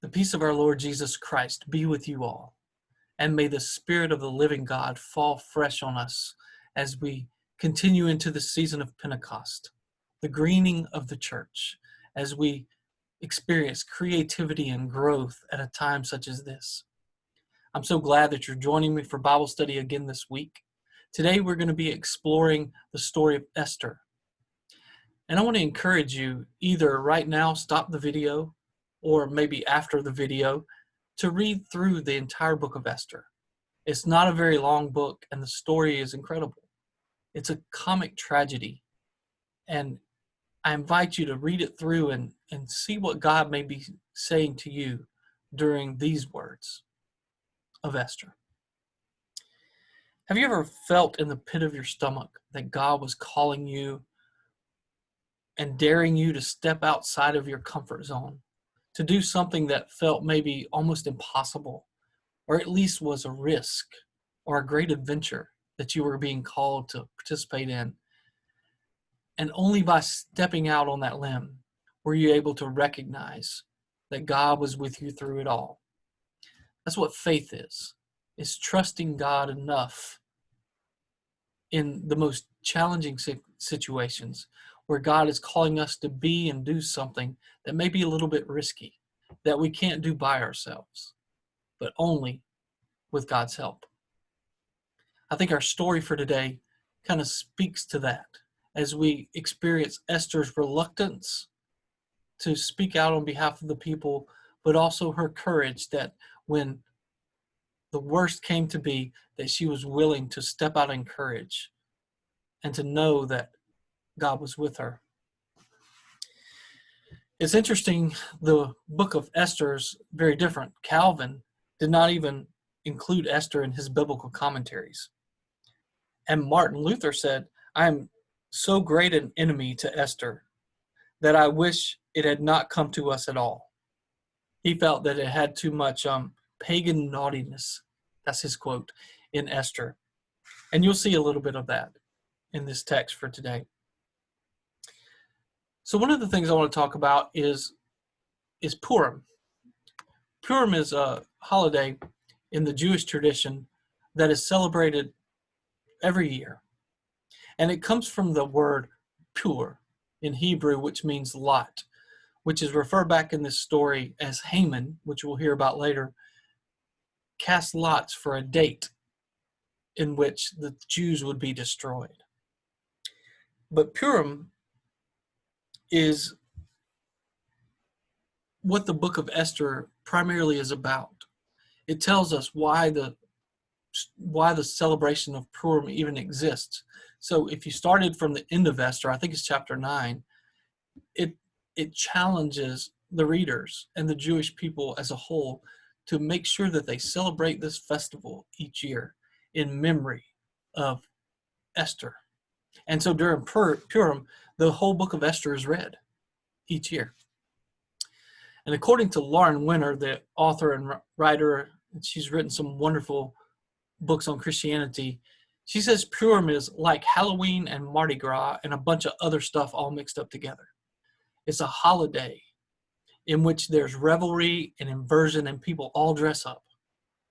The peace of our Lord Jesus Christ be with you all, and may the Spirit of the living God fall fresh on us as we continue into the season of Pentecost, the greening of the church, as we experience creativity and growth at a time such as this. I'm so glad that you're joining me for Bible study again this week. Today we're going to be exploring the story of Esther. And I want to encourage you, either right now, stop the video, or maybe after the video, to read through the entire book of Esther. It's not a very long book, and the story is incredible. It's a comic tragedy, and I invite you to read it through and see what God may be saying to you during these words of Esther. Have you ever felt in the pit of your stomach that God was calling you and daring you to step outside of your comfort zone, to do something that felt maybe almost impossible, or at least was a risk or a great adventure that you were being called to participate in? And only by stepping out on that limb were you able to recognize that God was with you through it all. That's what faith is. It's trusting God enough in the most challenging situations where God is calling us to be and do something that may be a little bit risky, that we can't do by ourselves, but only with God's help. I think our story for today kind of speaks to that as we experience Esther's reluctance to speak out on behalf of the people, but also her courage that when the worst came to be, that she was willing to step out in courage and to know that God was with her. It's interesting, the book of Esther is very different. Calvin did not even include Esther in his biblical commentaries. And Martin Luther said, "I am so great an enemy to Esther that I wish it had not come to us at all." He felt that it had too much pagan naughtiness, that's his quote, in Esther. And you'll see a little bit of that in this text for today. So one of the things I want to talk about is Purim. Purim is a holiday in the Jewish tradition that is celebrated every year. And it comes from the word pur in Hebrew, which means lot, which is referred back in this story as Haman, which we'll hear about later, cast lots for a date in which the Jews would be destroyed. But Purim is what the book of Esther primarily is about. It tells us why the celebration of Purim even exists. So if you started from the end of Esther, I think it's chapter 9, it challenges the readers and the Jewish people as a whole to make sure that they celebrate this festival each year in memory of Esther. And so during Purim, the whole book of Esther is read each year. And according to Lauren Winner, the author and writer, she's written some wonderful books on Christianity. She says Purim is like Halloween and Mardi Gras and a bunch of other stuff all mixed up together. It's a holiday in which there's revelry and inversion and people all dress up.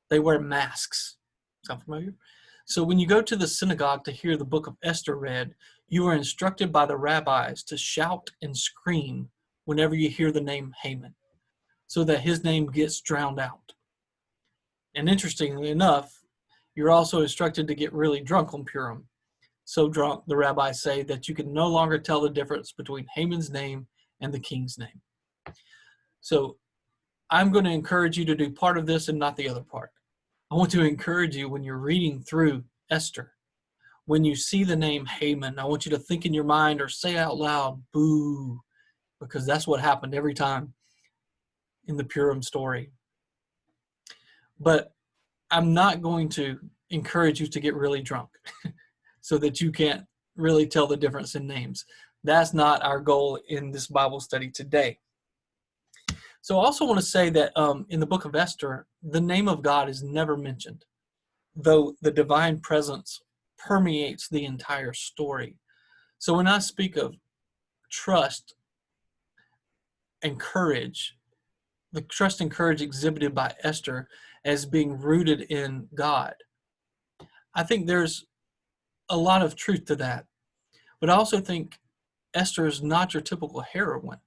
They wear masks. Sound familiar? So when you go to the synagogue to hear the book of Esther read, you are instructed by the rabbis to shout and scream whenever you hear the name Haman, so that his name gets drowned out. And interestingly enough, you're also instructed to get really drunk on Purim. So drunk, the rabbis say, that you can no longer tell the difference between Haman's name and the king's name. So I'm going to encourage you to do part of this and not the other part. I want to encourage you when you're reading through Esther, when you see the name Haman, I want you to think in your mind or say out loud, boo, because that's what happened every time in the Purim story. But I'm not going to encourage you to get really drunk so that you can't really tell the difference in names. That's not our goal in this Bible study today. So I also want to say that in the book of Esther, the name of God is never mentioned, though the divine presence permeates the entire story. So when I speak of trust and courage, the trust and courage exhibited by Esther as being rooted in God. I think there's a lot of truth to that. But I also think Esther is not your typical heroine.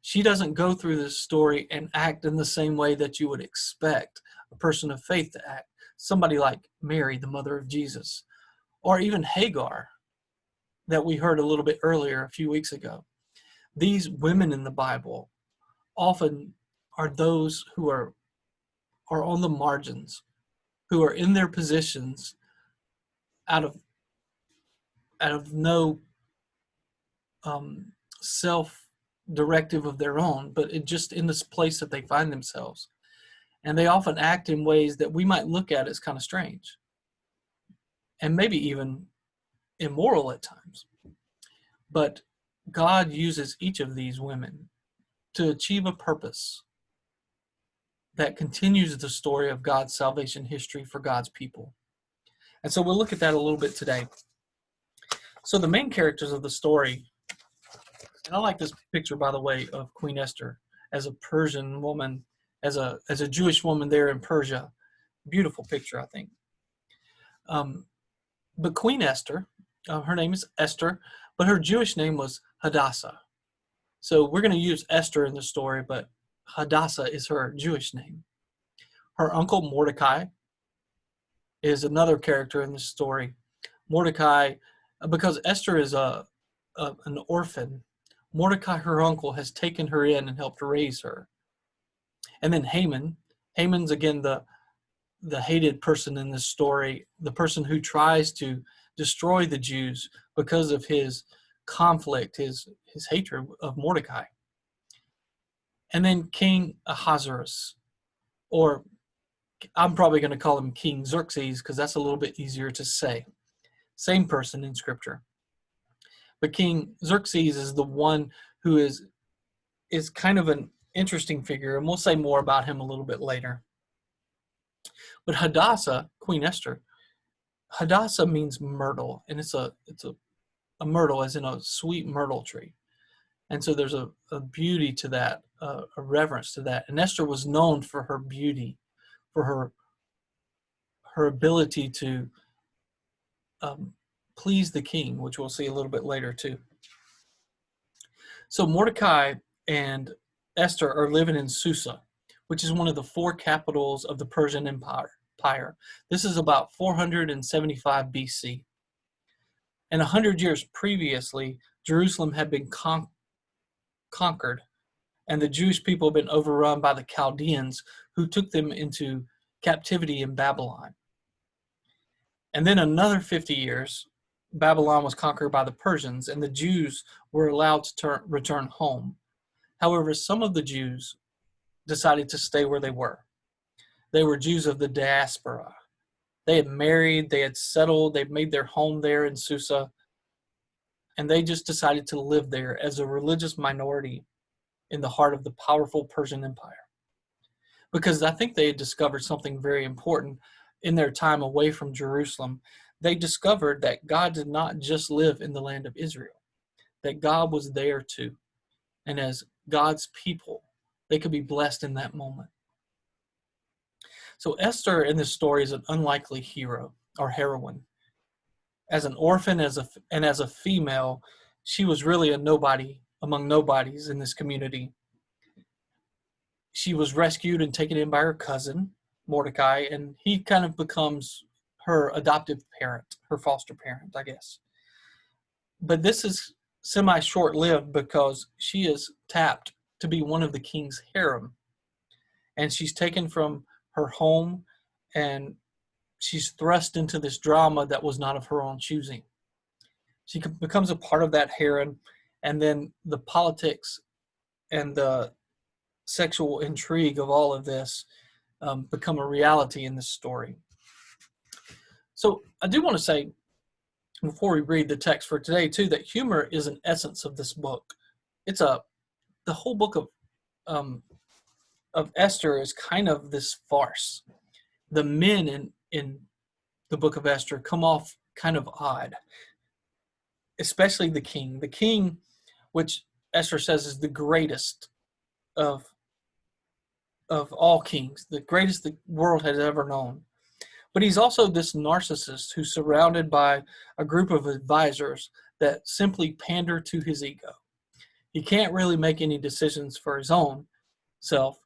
She doesn't go through this story and act in the same way that you would expect a person of faith to act. Somebody like Mary, the mother of Jesus, or even Hagar, that we heard a little bit earlier a few weeks ago. These women in the Bible often are those who are on the margins, who are in their positions out of no self directive of their own, but it just in this place that they find themselves. And they often act in ways that we might look at as kind of strange and maybe even immoral at times. But God uses each of these women to achieve a purpose that continues the story of God's salvation history for God's people. And so we'll look at that a little bit today. So the main characters of the story, and I like this picture, by the way, of Queen Esther as a Persian woman, as a Jewish woman there in Persia. Beautiful picture, I think. But Queen Esther, her name is Esther, but her Jewish name was Hadassah. So we're going to use Esther in the story, but Hadassah is her Jewish name. Her uncle Mordecai is another character in this story. Mordecai, because Esther is an orphan, Mordecai, her uncle, has taken her in and helped raise her. And then Haman. Haman's, again, the hated person in this story, the person who tries to destroy the Jews because of his conflict, his hatred of Mordecai. And then King Ahasuerus, or I'm probably going to call him King Xerxes because that's a little bit easier to say. Same person in Scripture. But King Xerxes is the one who is kind of an interesting figure, and we'll say more about him a little bit later. But Hadassah, Queen Esther, Hadassah means myrtle, and it's a myrtle, as in a sweet myrtle tree. And so there's a beauty to that, a reverence to that. And Esther was known for her beauty, for her ability to please the king, which we'll see a little bit later too. So Mordecai and Esther are living in Susa, which is one of the 4 capitals of the Persian Empire. This is about 475 BC. And 100 years previously, Jerusalem had been conquered, and the Jewish people had been overrun by the Chaldeans, who took them into captivity in Babylon. And then another 50 years, Babylon was conquered by the Persians, and the Jews were allowed to return home. However, some of the Jews decided to stay where they were. They were Jews of the diaspora. They had married, they had settled, they'd made their home there in Susa, and they just decided to live there as a religious minority in the heart of the powerful Persian Empire. Because I think they had discovered something very important in their time away from Jerusalem. They discovered that God did not just live in the land of Israel, that God was there too. And as God's people, they could be blessed in that moment. So Esther in this story is an unlikely hero or heroine. As an orphan and as a female, she was really a nobody among nobodies in this community. She was rescued and taken in by her cousin, Mordecai, and he kind of becomes her adoptive parent, her foster parent, I guess. But this is semi-short-lived because she is tapped to be one of the king's harem. And she's taken from her home and she's thrust into this drama that was not of her own choosing. She becomes a part of that harem, and then the politics and the sexual intrigue of all of this become a reality in this story. So I do want to say, before we read the text for today too, that humor is an essence of this book. The whole book of Esther is kind of this farce. The men in the book of Esther come off kind of odd, especially the king. The king, which Esther says is the greatest of of all kings, the greatest the world has ever known. But he's also this narcissist who's surrounded by a group of advisors that simply pander to his ego. He can't really make any decisions for his own self.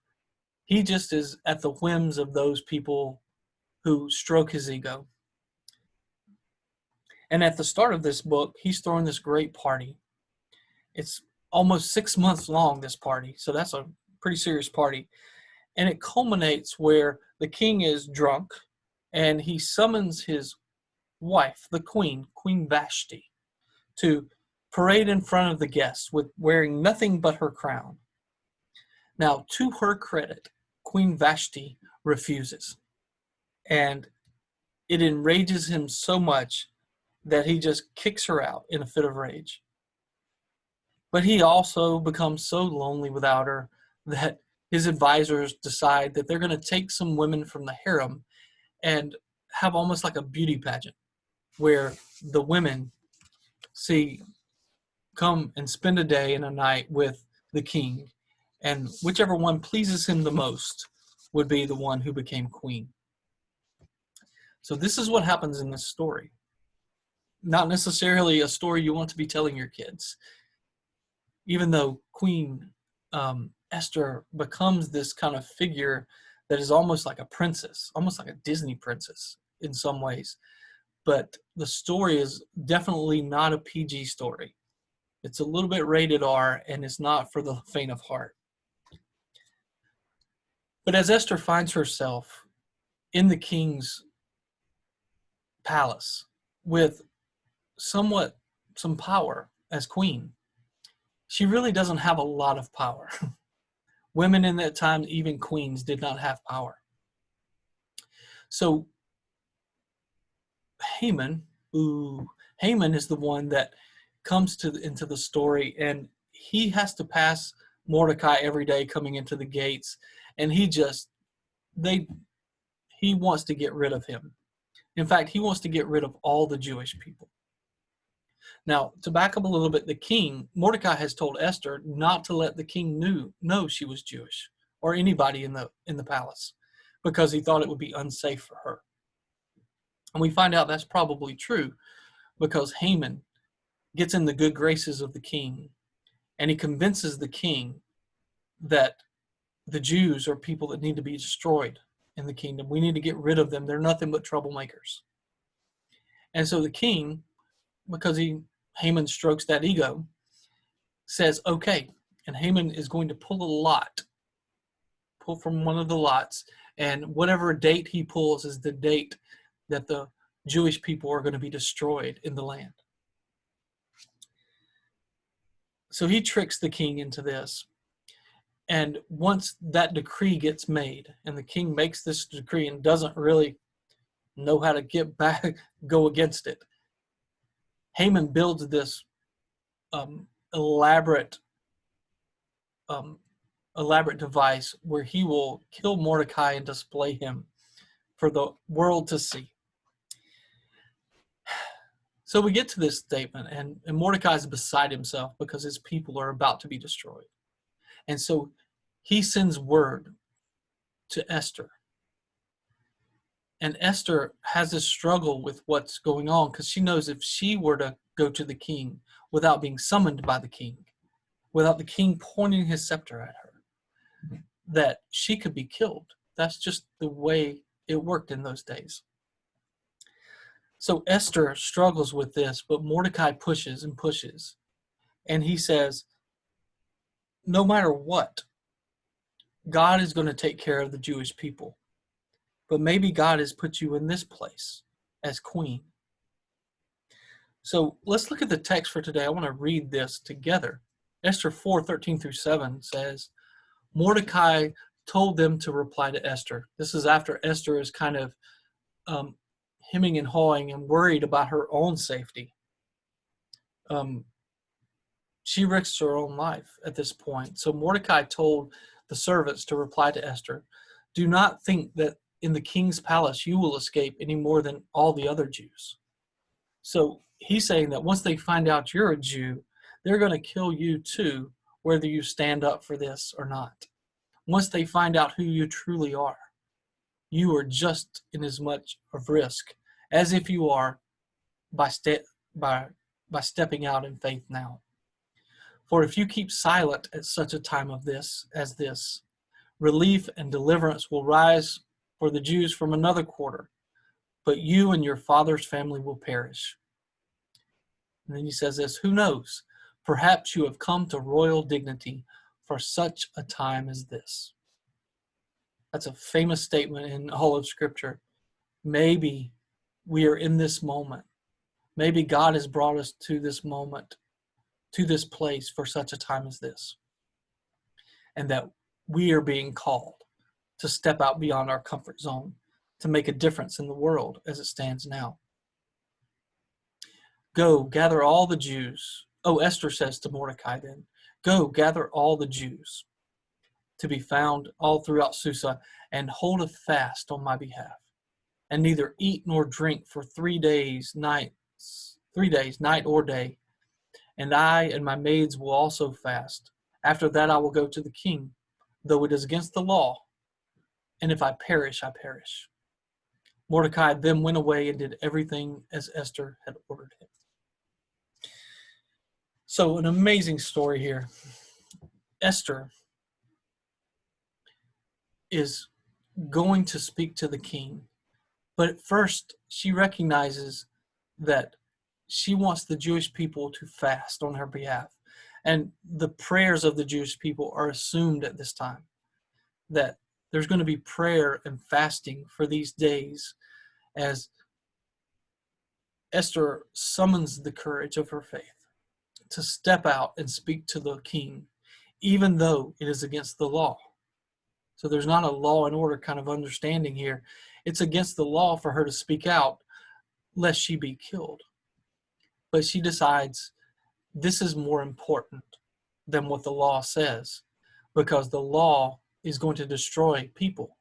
He just is at the whims of those people who stroke his ego. And at the start of this book, he's throwing this great party. It's almost 6 months long, this party. So that's a pretty serious party. And it culminates where the king is drunk and he summons his wife, the queen, Queen Vashti, to parade in front of the guests with wearing nothing but her crown. Now, to her credit, Queen Vashti refuses. And it enrages him so much that he just kicks her out in a fit of rage. But he also becomes so lonely without her that his advisors decide that they're going to take some women from the harem and have almost like a beauty pageant where the women come and spend a day and a night with the king, and whichever one pleases him the most would be the one who became queen. So this is what happens in this story. Not necessarily a story you want to be telling your kids. Even though Queen Esther becomes this kind of figure that is almost like a princess, almost like a Disney princess in some ways. But the story is definitely not a PG story. It's a little bit rated R, and it's not for the faint of heart. But as Esther finds herself in the king's palace with some power as queen, she really doesn't have a lot of power. Women in that time, even queens, did not have power. So Haman is the one that comes into the story, and he has to pass Mordecai every day coming into the gates, and he wants to get rid of him. In fact, he wants to get rid of all the Jewish people. Now, to back up a little bit, Mordecai has told Esther not to let the king know she was Jewish or anybody in the palace, because he thought it would be unsafe for her. And we find out that's probably true, because Haman gets in the good graces of the king, and he convinces the king that the Jews are people that need to be destroyed in the kingdom. We need to get rid of them. They're nothing but troublemakers. And so the king, because Haman strokes that ego, says, okay. And Haman is going to pull from one of the lots, and whatever date he pulls is the date that the Jewish people are going to be destroyed in the land. So he tricks the king into this. And once that decree gets made, and the king makes this decree and doesn't really know how to go against it, Haman builds this elaborate device where he will kill Mordecai and display him for the world to see. So we get to this statement, and Mordecai is beside himself because his people are about to be destroyed. And so he sends word to Esther. And Esther has this struggle with what's going on, because she knows if she were to go to the king without being summoned by the king, without the king pointing his scepter at her, that she could be killed. That's just the way it worked in those days. So Esther struggles with this, but Mordecai pushes and pushes. And he says, no matter what, God is going to take care of the Jewish people. But maybe God has put you in this place as queen. So let's look at the text for today. I want to read this together. Esther 4:13-7 says, Mordecai told them to reply to Esther. This is after Esther is kind of hemming and hawing and worried about her own safety. She risks her own life at this point. So Mordecai told the servants to reply to Esther, do not think that in the king's palace you will escape any more than all the other Jews. So he's saying that once they find out you're a Jew, they're going to kill you too, whether you stand up for this or not. once they find out who you truly are, you are just in as much of risk as if you are by stepping out in faith now. For if you keep silent at such a time as this, relief and deliverance will rise for the Jews from another quarter, but you and your father's family will perish. And then he says this, who knows? Perhaps you have come to royal dignity for such a time as this. That's a famous statement in all of Scripture. Maybe we are in this moment. Maybe God has brought us to this moment, to this place for such a time as this. And that we are being called to step out beyond our comfort zone, to make a difference in the world as it stands now. Go, gather all the Jews. Oh, Esther says to Mordecai then, go, gather all the Jews to be found all throughout Susa, and hold a fast on my behalf, and neither eat nor drink for 3 days, night or day. And I and my maids will also fast. After that I will go to the king, though it is against the law, and if I perish, I perish. Mordecai then went away and did everything as Esther had ordered him. So an amazing story here. Esther is going to speak to the king, but at first she recognizes that she wants the Jewish people to fast on her behalf. And the prayers of the Jewish people are assumed at this time, that there's going to be prayer and fasting for these days as Esther summons the courage of her faith to step out and speak to the king, even though it is against the law. So there's not a law and order kind of understanding here. It's against the law for her to speak out lest she be killed. But she decides this is more important than what the law says, because the law is going to destroy people.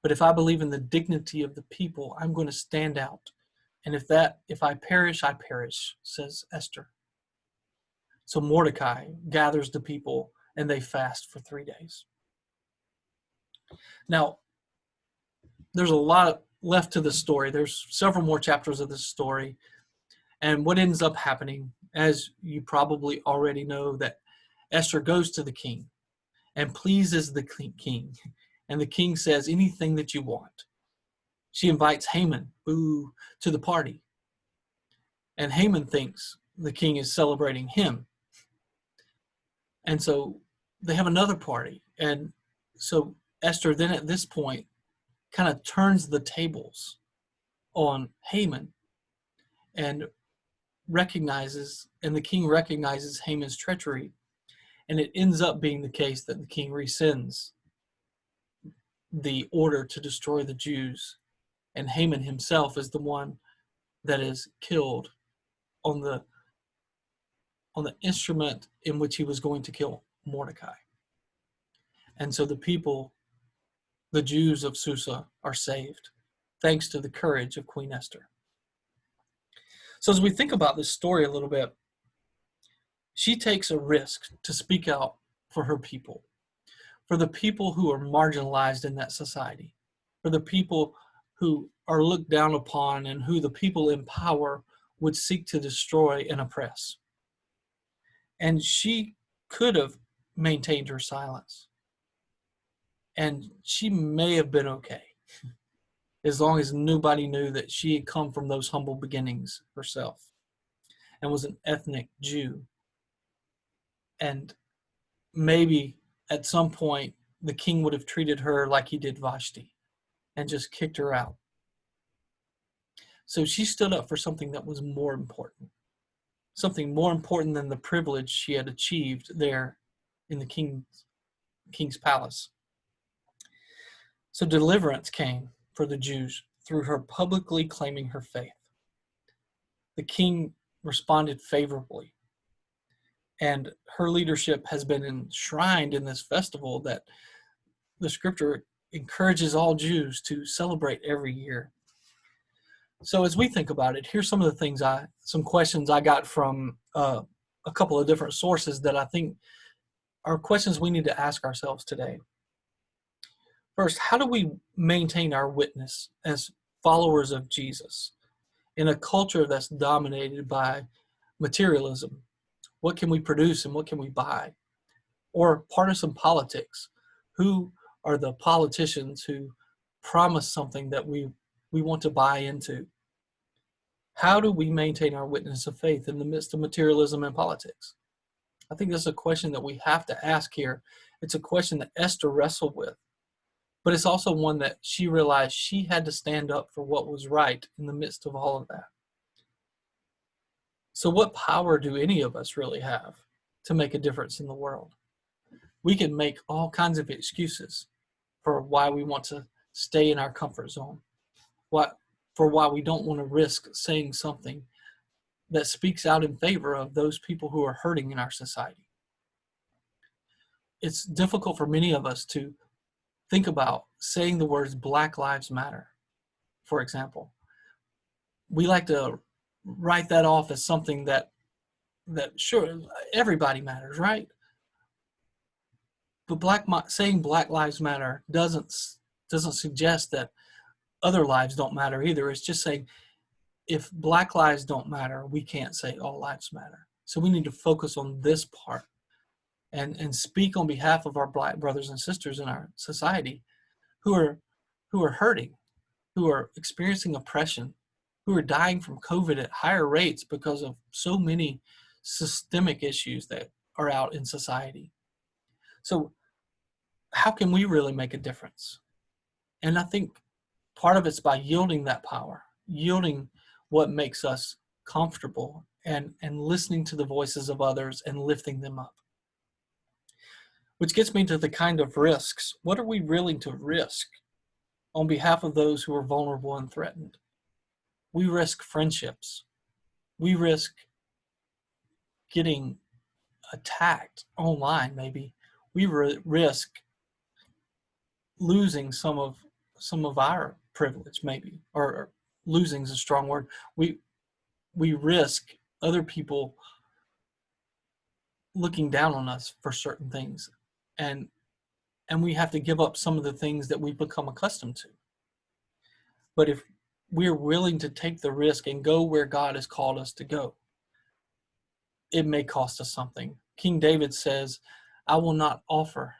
But if I believe in the dignity of the people, I'm going to stand out. And if I perish, I perish, says Esther. So Mordecai gathers the people and they fast for 3 days. Now, there's a lot left to the story. There's several more chapters of this story. And what ends up happening, as you probably already know, that Esther goes to the king and pleases the king. And the king says, anything that you want. She invites Haman, to the party. And Haman thinks the king is celebrating him. And so they have another party. And so Esther then at this point kind of turns the tables on Haman and the king recognizes Haman's treachery. And it ends up being the case that the king rescinds the order to destroy the Jews. And Haman himself is the one that is killed on the instrument in which he was going to kill Mordecai. And so the people, the Jews of Susa, are saved, thanks to the courage of Queen Esther. So as we think about this story a little bit, she takes a risk to speak out for her people, for the people who are marginalized in that society, for the people who are looked down upon and who the people in power would seek to destroy and oppress. And she could have maintained her silence. And she may have been okay, as long as nobody knew that she had come from those humble beginnings herself and was an ethnic Jew. And maybe at some point the king would have treated her like he did Vashti and just kicked her out. So she stood up for something that was more important, something more important than the privilege she had achieved there in the king's palace. So deliverance came for the Jews through her publicly claiming her faith. The king responded favorably, and her leadership has been enshrined in this festival that the scripture encourages all Jews to celebrate every year. So as we think about it, here's some of the things some questions I got from a couple of different sources that I think are questions we need to ask ourselves today. First, how do we maintain our witness as followers of Jesus in a culture that's dominated by materialism? What can we produce and what can we buy? Or partisan politics? Who are the politicians who promise something that we want to buy into? How do we maintain our witness of faith in the midst of materialism and politics? I think that's a question that we have to ask here. It's a question that Esther wrestled with, but it's also one that she realized she had to stand up for what was right in the midst of all of that. So what power do any of us really have to make a difference in the world? We can make all kinds of excuses for why we want to stay in our comfort zone, for why we don't want to risk saying something that speaks out in favor of those people who are hurting in our society. It's difficult for many of us to think about saying the words Black Lives Matter, for example. We like to write that off as something that sure, everybody matters, right? But saying Black Lives Matter doesn't suggest that other lives don't matter either. It's just saying if Black lives don't matter, we can't say all lives matter. So we need to focus on this part and speak on behalf of our Black brothers and sisters in our society who are hurting, who are experiencing oppression, who are dying from COVID at higher rates because of so many systemic issues that are out in society. So how can we really make a difference? And I think part of it's by yielding that power, yielding what makes us comfortable and listening to the voices of others and lifting them up. Which gets me to the kind of risks. What are we willing to risk on behalf of those who are vulnerable and threatened? We risk friendships. We risk getting attacked online, maybe. We risk losing some of our privilege, maybe, or losing is a strong word. We risk other people looking down on us for certain things, and we have to give up some of the things that we've become accustomed to. But if we're willing to take the risk and go where God has called us to go, it may cost us something. King David says, I will not offer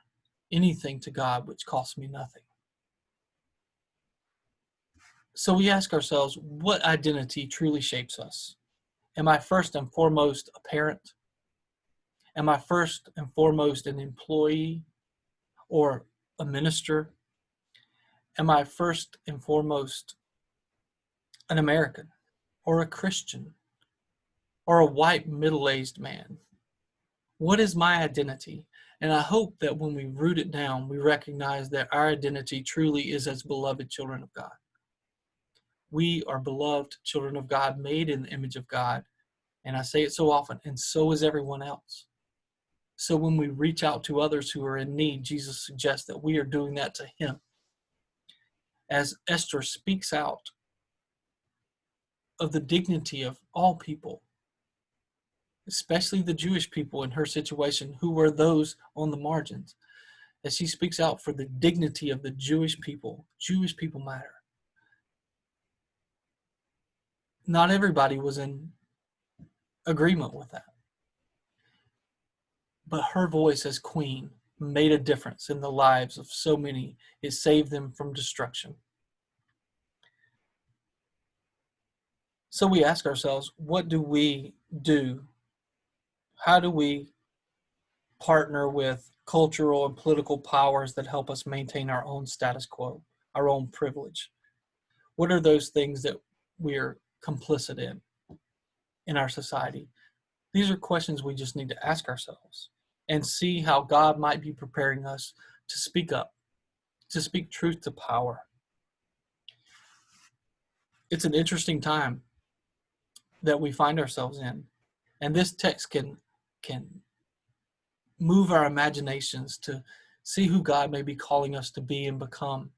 anything to God which costs me nothing. So we ask ourselves, what identity truly shapes us? Am I first and foremost a parent? Am I first and foremost an employee or a minister? Am I first and foremost an American or a Christian or a white middle-aged man? What is my identity? And I hope that when we root it down, we recognize that our identity truly is as beloved children of God. We are beloved children of God, made in the image of God. And I say it so often, and so is everyone else. So when we reach out to others who are in need, Jesus suggests that we are doing that to him. As Esther speaks out of the dignity of all people, especially the Jewish people in her situation, who were those on the margins, as she speaks out for the dignity of the Jewish people matter. Not everybody was in agreement with that. But her voice as queen made a difference in the lives of so many. It saved them from destruction. So we ask ourselves, what do we do? How do we partner with cultural and political powers that help us maintain our own status quo, our own privilege? What are those things that we're complicit in our society? These are questions we just need to ask ourselves and see how God might be preparing us to speak up, to speak truth to power. It's an interesting time that we find ourselves in. And this text can move our imaginations to see who God may be calling us to be and become.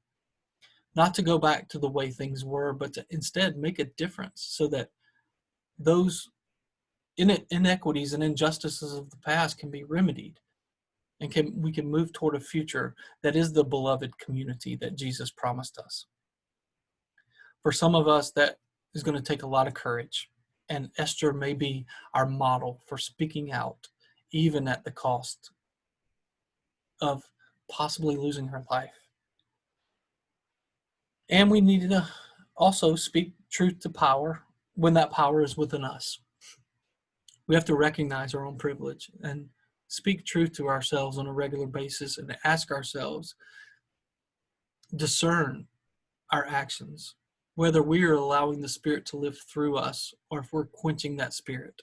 Not to go back to the way things were, but to instead make a difference so that those inequities and injustices of the past can be remedied and we can move toward a future that is the beloved community that Jesus promised us. For some of us, that is going to take a lot of courage, and Esther may be our model for speaking out, even at the cost of possibly losing her life. And we need to also speak truth to power when that power is within us. We have to recognize our own privilege and speak truth to ourselves on a regular basis and ask ourselves, discern our actions, whether we are allowing the Spirit to live through us or if we're quenching that Spirit.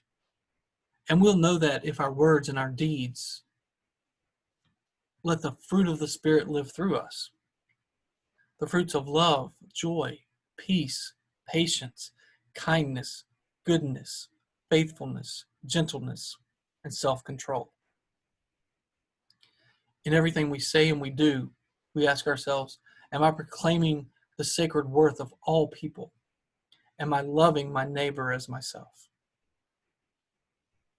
And we'll know that if our words and our deeds let the fruit of the Spirit live through us. The fruits of love, joy, peace, patience, kindness, goodness, faithfulness, gentleness, and self-control. In everything we say and we do, we ask ourselves, am I proclaiming the sacred worth of all people? Am I loving my neighbor as myself?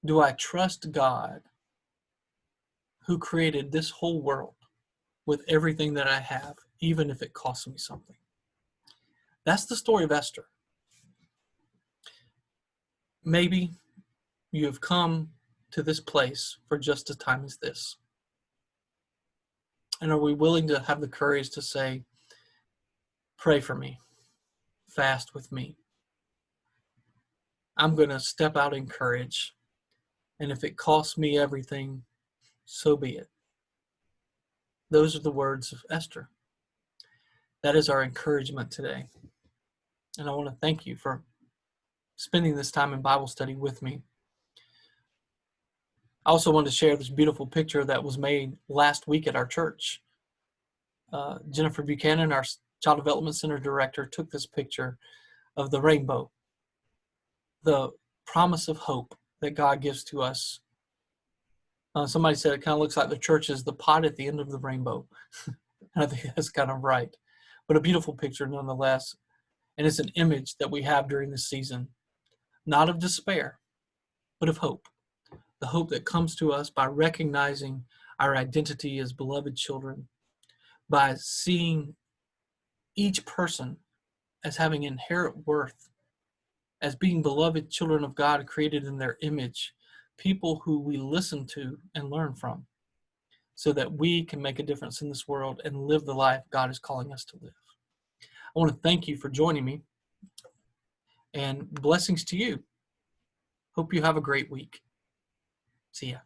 Do I trust God, who created this whole world, with everything that I have, even if it costs me something? That's the story of Esther. Maybe you have come to this place for just a time as this. And are we willing to have the courage to say, pray for me, fast with me? I'm going to step out in courage. And if it costs me everything, so be it. Those are the words of Esther. That is our encouragement today. And I want to thank you for spending this time in Bible study with me. I also want to share this beautiful picture that was made last week at our church. Jennifer Buchanan, our Child Development Center director, took this picture of the rainbow, the promise of hope that God gives to us. Somebody said it kind of looks like the church is the pot at the end of the rainbow. And I think that's kind of right. But a beautiful picture nonetheless. And it's an image that we have during this season, not of despair, but of hope. The hope that comes to us by recognizing our identity as beloved children, by seeing each person as having inherent worth, as being beloved children of God created in their image, people who we listen to and learn from, so that we can make a difference in this world and live the life God is calling us to live. I want to thank you for joining me, and blessings to you. Hope you have a great week. See ya.